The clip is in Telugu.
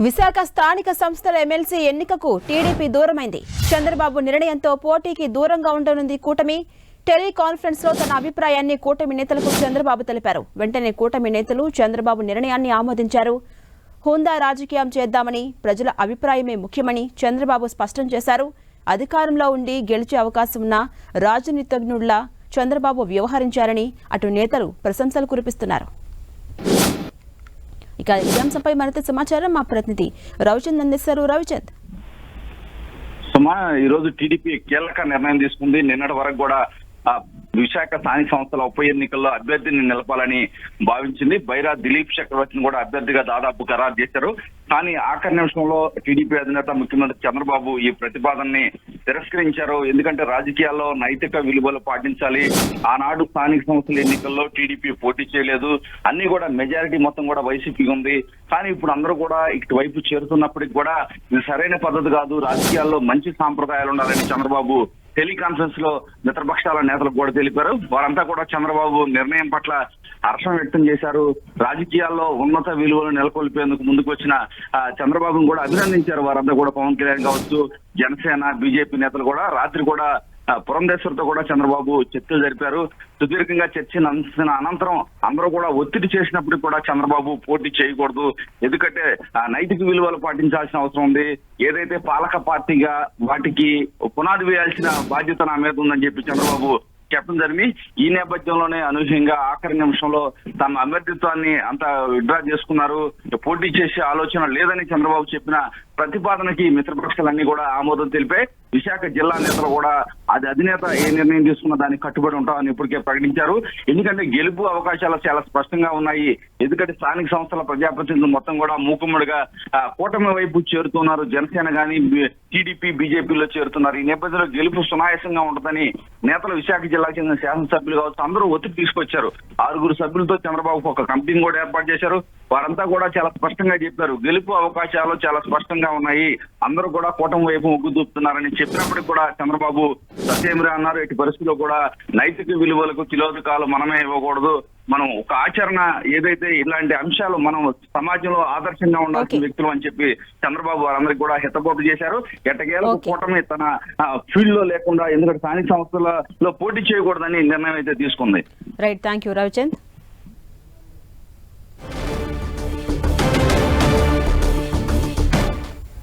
విశాఖ స్థానిక సంస్థల ఎమ్మెల్సీ ఎన్నికకు టీడీపీ దూరమైంది. చంద్రబాబు నిర్ణయంతో పోటీకి దూరంగా ఉండనుంది కూటమి. టెలికాన్ఫరెన్స్ లో తన అభిప్రాయాన్ని కూటమి నేతలకు చంద్రబాబు తెలిపారు. వెంటనే కూటమి నేతలు చంద్రబాబు నిర్ణయాన్ని ఆమోదించారు. హుందా రాజకీయం చేద్దామని, ప్రజల అభిప్రాయమే ముఖ్యమని చంద్రబాబు స్పష్టం చేశారు. అధికారంలో ఉండి గెలిచే అవకాశం ఉన్న రాజనీతిజ్ఞుల్లా చంద్రబాబు వ్యవహరించారని అటు నేతలు ప్రశంసలు కురిపిస్తున్నారు. ఇక ఈ అంశంపై మరింత సమాచారం మా ప్రతినిధి రవిచంద్ అందిస్తారు. రవిచంద్, సుమా, ఈ రోజు టీడీపీ కీలక నిర్ణయం తీసుకుంది. నిన్నటి వరకు కూడా విశాఖ స్థానిక సంస్థల ఉప ఎన్నికల్లో అభ్యర్థిని నిలపాలని భావించింది. బైరా దిలీప్ చక్రవర్తిని కూడా అభ్యర్థిగా దాదాపు ఖరారు చేశారు. కానీ ఆఖరి నిమిషంలో టీడీపీ అధినేత ముఖ్యమంత్రి చంద్రబాబు ఈ ప్రతిపాదనని తిరస్కరించారు. ఎందుకంటే రాజకీయాల్లో నైతిక విలువలు పాటించాలి. ఆనాడు స్థానిక సంస్థల ఎన్నికల్లో టీడీపీ పోటీ చేయలేదు. అన్ని కూడా మెజారిటీ మొత్తం కూడా వైసీపీ ఉంది. కానీ ఇప్పుడు అందరూ కూడా ఇటువైపు చేరుతున్నప్పటికి కూడా ఇది సరైన పద్ధతి కాదు, రాజకీయాల్లో మంచి సాంప్రదాయాలు ఉండాలని చంద్రబాబు టెలికాన్ఫరెన్స్ లో మిత్రపక్షాల నేతలకు కూడా తెలిపారు. వారంతా కూడా చంద్రబాబు నిర్ణయం పట్ల హర్షం వ్యక్తం చేశారు. రాజకీయాల్లో ఉన్నత విలువలు నెలకొల్పేందుకు ముందుకు వచ్చిన చంద్రబాబును కూడా అభినందించారు. వారంతా కూడా పవన్ కళ్యాణ్ కావచ్చు, జనసేన, బీజేపీ నేతలు కూడా రాత్రి కూడా పురంధేశ్వరితో కూడా చంద్రబాబు చర్చలు జరిపారు. సుదీర్ఘంగా చర్చల అనంతరం అందరూ కూడా ఒత్తిడి చేసినప్పుడు కూడా చంద్రబాబు పోటీ చేయకూడదు, ఎందుకంటే నైతిక విలువలు పాటించాల్సిన అవసరం ఉంది. ఏదైతే పాలక పార్టీగా వాటికి పునాది వేయాల్సిన బాధ్యత నా మీద ఉందని చెప్పి చంద్రబాబు చెప్పడం జరిగింది. ఈ నేపథ్యంలోనే అనూహ్యంగా ఆఖరి నిమిషంలో తమ అభ్యర్థిత్వాన్ని అంతా విత్డ్రా చేసుకున్నారు. పోటీ చేసే ఆలోచన లేదని చంద్రబాబు చెప్పిన ప్రతిపాదనకి మిత్రపక్షాలన్నీ కూడా ఆమోదం తెలిపాయి. విశాఖ జిల్లా నేతలు కూడా అది అధినేత ఏ నిర్ణయం తీసుకున్నా దానికి కట్టుబడి ఉంటామని ఇప్పటికే ప్రకటించారు. ఎందుకంటే గెలుపు అవకాశాలు చాలా స్పష్టంగా ఉన్నాయి. ఎందుకంటే స్థానిక సంస్థల ప్రజాప్రతినిధులు మొత్తం కూడా మూకుమ్మడిగా కూటమి వైపు చేరుతున్నారు. జనసేన గానీ టీడీపీ, బీజేపీలో చేరుతున్నారు. ఈ నేపథ్యంలో గెలుపు సునాయాసంగా ఉంటుందని నేతలు విశాఖ జిల్లాకు చెందిన శాసనసభ్యులు కావచ్చు అందరూ ఒత్తిడి తీసుకొచ్చారు. 6 సభ్యులతో చంద్రబాబు ఒక కమిటీని కూడా ఏర్పాటు చేశారు. వారంతా కూడా చాలా స్పష్టంగా చెప్పారు, గెలుపు అవకాశాలు చాలా స్పష్టంగా ఉన్నాయి, అందరూ కూడా కూటమి వైపు మొగ్గు చూపుతున్నారని చెప్పినప్పటికీ కూడా చంద్రబాబు సత్యేమిరా అన్నారు. ఎట్టి పరిస్థితుల్లో కూడా నైతిక విలువలకు తిలోదకాలు మనమే ఇవ్వకూడదు. మనం ఒక ఆచరణ ఏదైతే ఇలాంటి అంశాలు మనం సమాజంలో ఆదర్శంగా ఉండాల్సిన వ్యక్తులు అని చెప్పి చంద్రబాబు వారందరికీ కూడా హితబోధ చేశారు. ఎట్టకేలకు కూటమి తన ఫీల్డ్ లో లేకుండా ఎందుకంటే స్థానిక సంస్థలలో పోటీ చేయకూడదని నిర్ణయం అయితే తీసుకుంది. Right, thank you Ravichand.